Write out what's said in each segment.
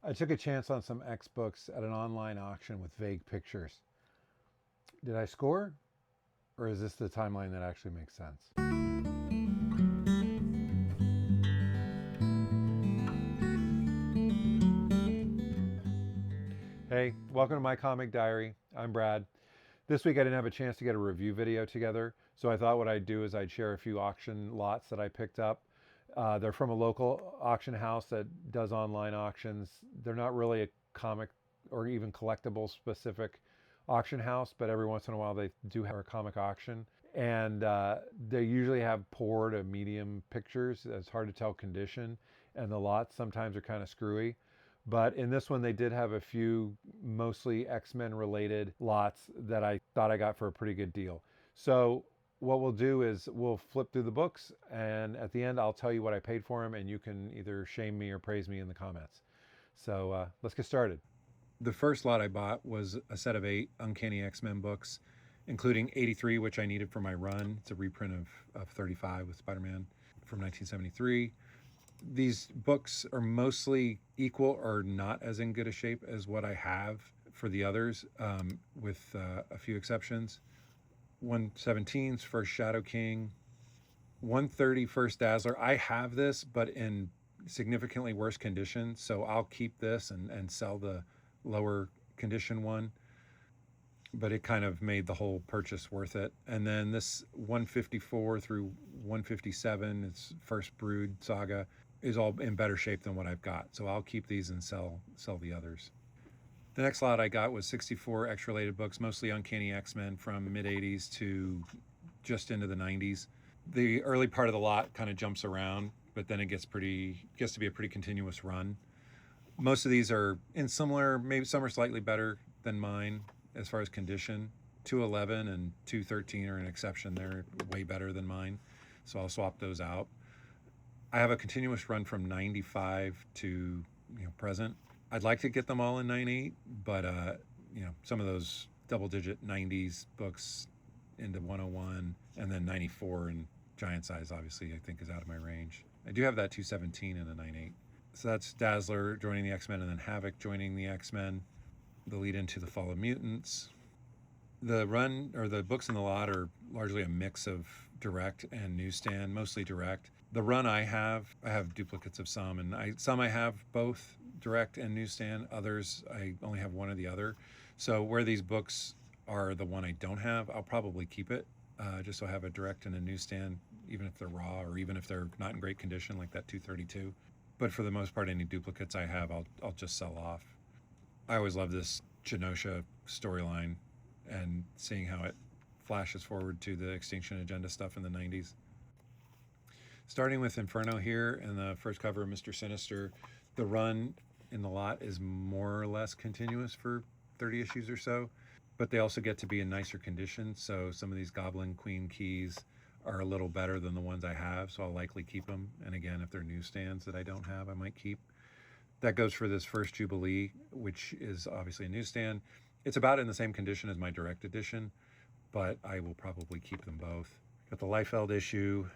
I took a chance on some X books at an online auction with vague pictures. Did I score? Or is this the timeline that actually makes sense? Hey, welcome to my comic diary. I'm Brad. This week I didn't have a chance to get a review video together, so I thought what I'd do is I'd share a few auction lots that I picked up. They're from a local auction house that does online auctions. They're not really a comic or even collectible specific auction house, but every once in a while they do have a comic auction. And they usually have poor to medium pictures. It's hard to tell condition, and the lots sometimes are kind of screwy. But in this one, they did have a few mostly X-Men related lots that I thought I got for a pretty good deal. So what we'll do is we'll flip through the books, and at the end, I'll tell you what I paid for them, and you can either shame me or praise me in the comments. So let's get started. The first lot I bought was a set of 8 Uncanny X-Men books, including 83, which I needed for my run. It's a reprint of 35 with Spider-Man from 1973. These books are mostly equal or not as in good a shape as what I have for the others, with a few exceptions. 117's First Shadow King, 130 First Dazzler. I have this, but in significantly worse condition, so I'll keep this and sell the lower condition one. But it kind of made the whole purchase worth it. And then this 154 through 157, it's First Brood Saga, is all in better shape than what I've got. So I'll keep these and sell the others. The next lot I got was 64 X-related books, mostly Uncanny X-Men from mid-80s to just into the 90s. The early part of the lot kind of jumps around, but then it gets to be a pretty continuous run. Most of these are in similar, maybe some are slightly better than mine as far as condition. 211 and 213 are an exception. They're way better than mine, so I'll swap those out. I have a continuous run from 95 to present. I'd like to get them all in 98, but some of those double-digit 90s books into 101 and then 94 in giant size, obviously, I think is out of my range. I do have that 217 in a 98. So that's Dazzler joining the X-Men and then Havoc joining the X-Men. The lead into the Fall of Mutants. The run or the books in the lot are largely a mix of direct and newsstand, mostly direct. The run I have duplicates of some, and some I have both direct and newsstand. Others I only have one or the other. So where these books are the one I don't have, I'll probably keep it, just so I have a direct and a newsstand, even if they're raw or even if they're not in great condition, like that 232. But for the most part, any duplicates I have, I'll just sell off. I always love this Genosha storyline and seeing how it flashes forward to the Extinction Agenda stuff in the 90s. Starting with Inferno here in the first cover of Mr. Sinister, the run in the lot is more or less continuous for 30 issues or so, but they also get to be in nicer condition, so some of these Goblin Queen keys are a little better than the ones I have, so I'll likely keep them. And again, if they're newsstands that I don't have, I might keep. That goes for this first Jubilee, which is obviously a newsstand. It's about in the same condition as my direct edition, but I will probably keep them both. Got the Liefeld issue.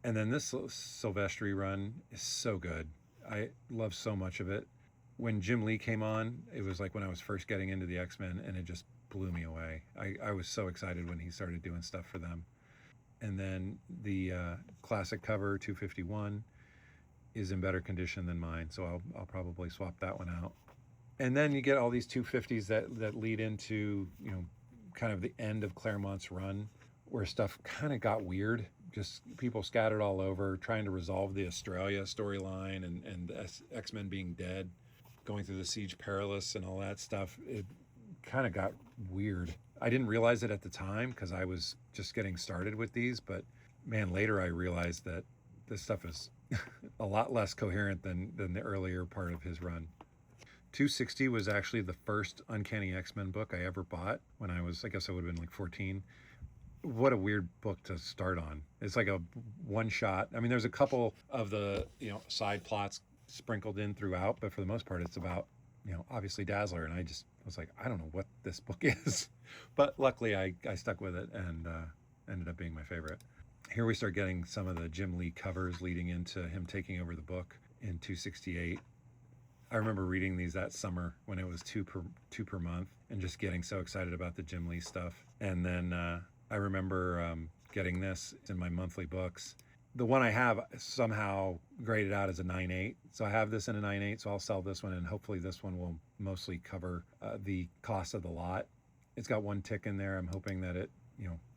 And then this Silvestri run is so good. I love so much of it. When Jim Lee came on, it was like when I was first getting into the X-Men, and it just blew me away. I was so excited when he started doing stuff for them. And then the classic cover, 251, is in better condition than mine, so I'll probably swap that one out. And then you get all these 250s that lead into kind of the end of Claremont's run, where stuff kind of got weird. Just people scattered all over trying to resolve the Australia storyline and the X-Men being dead, going through the Siege Perilous and all that stuff. It kind of got weird. I didn't realize it at the time because I was just getting started with these, but man, later I realized that this stuff is a lot less coherent than the earlier part of his run. 260 was actually the first Uncanny X-Men book I ever bought when I guess I would have been like 14. What a weird book to start on. It's like a one shot. I mean, there's a couple of the, side plots sprinkled in throughout, but for the most part, it's about, obviously Dazzler. And I was like, I don't know what this book is, but luckily I stuck with it and ended up being my favorite. Here we start getting some of the Jim Lee covers leading into him taking over the book in 268. I remember reading these that summer when it was two per month, and just getting so excited about the Jim Lee stuff. And then I remember getting this in my monthly books. The one I have somehow graded out as a 9.8. So I have this in a 9.8, so I'll sell this one, and hopefully this one will mostly cover the cost of the lot. It's got one tick in there. I'm hoping that it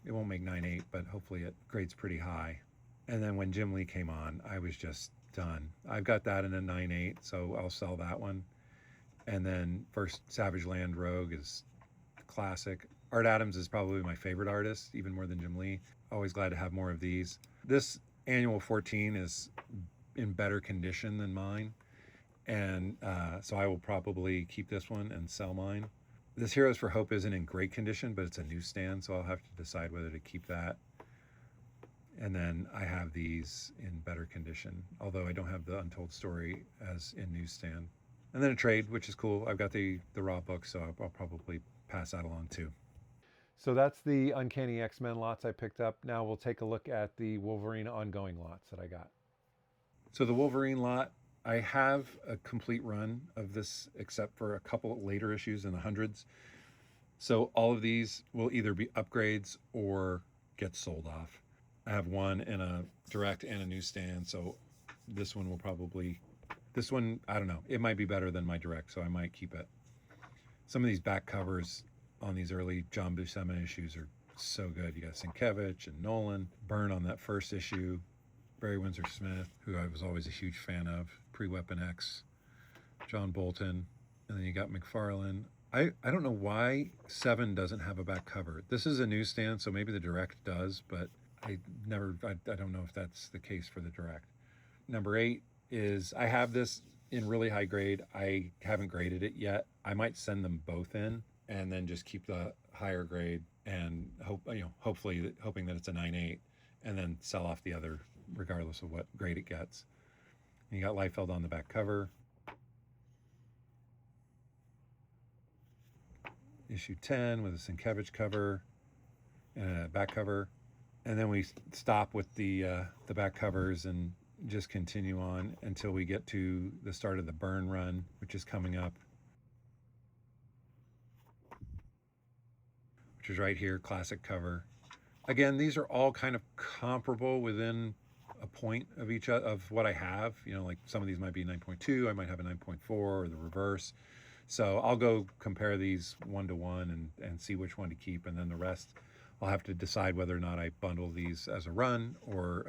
won't make 9.8, but hopefully it grades pretty high. And then when Jim Lee came on, I was just done. I've got that in a 9.8, so I'll sell that one. And then first Savage Land Rogue is classic. Art Adams is probably my favorite artist, even more than Jim Lee. Always glad to have more of these. This Annual 14 is in better condition than mine, and so I will probably keep this one and sell mine. This Heroes for Hope isn't in great condition, but it's a newsstand, so I'll have to decide whether to keep that. And then I have these in better condition, although I don't have the Untold Story as in newsstand. And then a trade, which is cool. I've got the raw book, so I'll probably pass that along too. So that's the Uncanny X-Men lots I picked up. Now we'll take a look at the Wolverine ongoing lots that I got. So the Wolverine lot, I have a complete run of this except for a couple later issues in the hundreds. So all of these will either be upgrades or get sold off. I have one in a direct and a newsstand, so this one, I don't know. It might be better than my direct, so I might keep it. Some of these back covers on these early John Buscema issues are so good. You got Sienkiewicz and Nolan, Byrne on that first issue, Barry Windsor Smith, who I was always a huge fan of, pre-Weapon X, John Bolton, and then you got McFarlane. I don't know why 7 doesn't have a back cover. This is a newsstand, so maybe the direct does, but I don't know if that's the case for the direct. Number 8 is, I have this in really high grade. I haven't graded it yet. I might send them both in and then just keep the higher grade and hopefully hoping that it's a 9.8, and then sell off the other regardless of what grade it gets. And you got Liefeld on the back cover. Issue 10 with a Sienkiewicz cover and a back cover. And then we stop with the back covers and just continue on until we get to the start of the Byrne run, which is coming up, which is right here, classic cover. Again, these are all kind of comparable within a point of each of what I have. Like some of these might be 9.2, I might have a 9.4 or the reverse. So I'll go compare these one to one and see which one to keep, and then the rest I'll have to decide whether or not I bundle these as a run or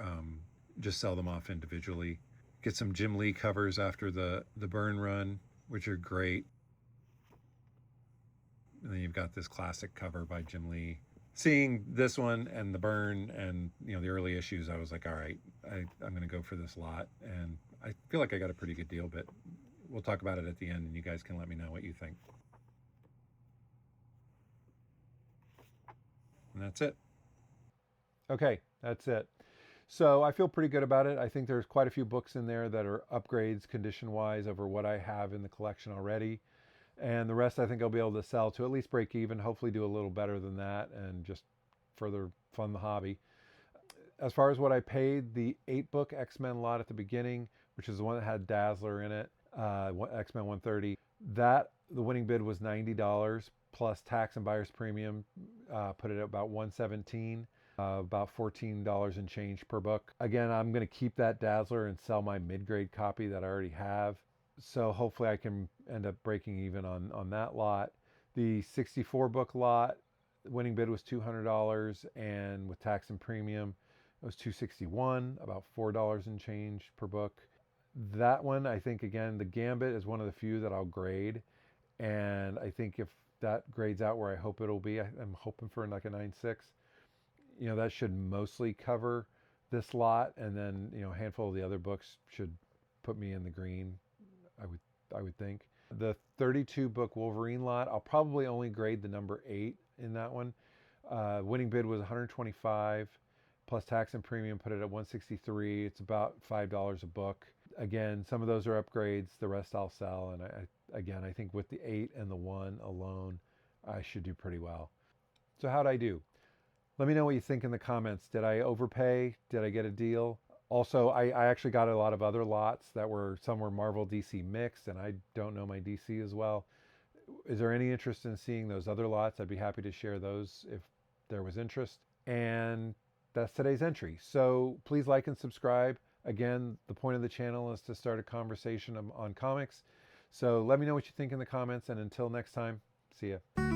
just sell them off individually. Get some Jim Lee covers after the Byrne run, which are great. And then you've got this classic cover by Jim Lee. Seeing this one and the Byrne and the early issues, I was like, all right, I'm going to go for this lot. And I feel like I got a pretty good deal, but we'll talk about it at the end, and you guys can let me know what you think. And that's it. Okay, that's it. So I feel pretty good about it. I think there's quite a few books in there that are upgrades condition-wise over what I have in the collection already. And the rest I think I'll be able to sell to at least break even, hopefully do a little better than that, and just further fund the hobby. As far as what I paid, the 8-book X-Men lot at the beginning, which is the one that had Dazzler in it, X-Men 130, the winning bid was $90 plus tax and buyer's premium, put it at about $117, about $14 and change per book. Again, I'm going to keep that Dazzler and sell my mid-grade copy that I already have. So hopefully I can end up breaking even on that lot. The 64-book lot, winning bid was $200, and with tax and premium, it was $261, about $4 and change per book. That one, I think, again, the Gambit is one of the few that I'll grade, and I think if that grades out where I hope it'll be, I'm hoping for like a 9.6. That should mostly cover this lot, and then a handful of the other books should put me in the green, I would think. The 32-book Wolverine lot, I'll probably only grade the number 8 in that one. Winning bid was $125 plus tax and premium, put it at $163. It's about $5 a book. Again, some of those are upgrades. The rest I'll sell. And I think with the 8 and the 1 alone, I should do pretty well. So how'd I do? Let me know what you think in the comments. Did I overpay? Did I get a deal? Also, I actually got a lot of other lots that were, some were Marvel DC mixed, and I don't know my DC as well. Is there any interest in seeing those other lots? I'd be happy to share those if there was interest. And that's today's entry. So please like and subscribe. Again, the point of the channel is to start a conversation on comics. So let me know what you think in the comments, and until next time, see ya.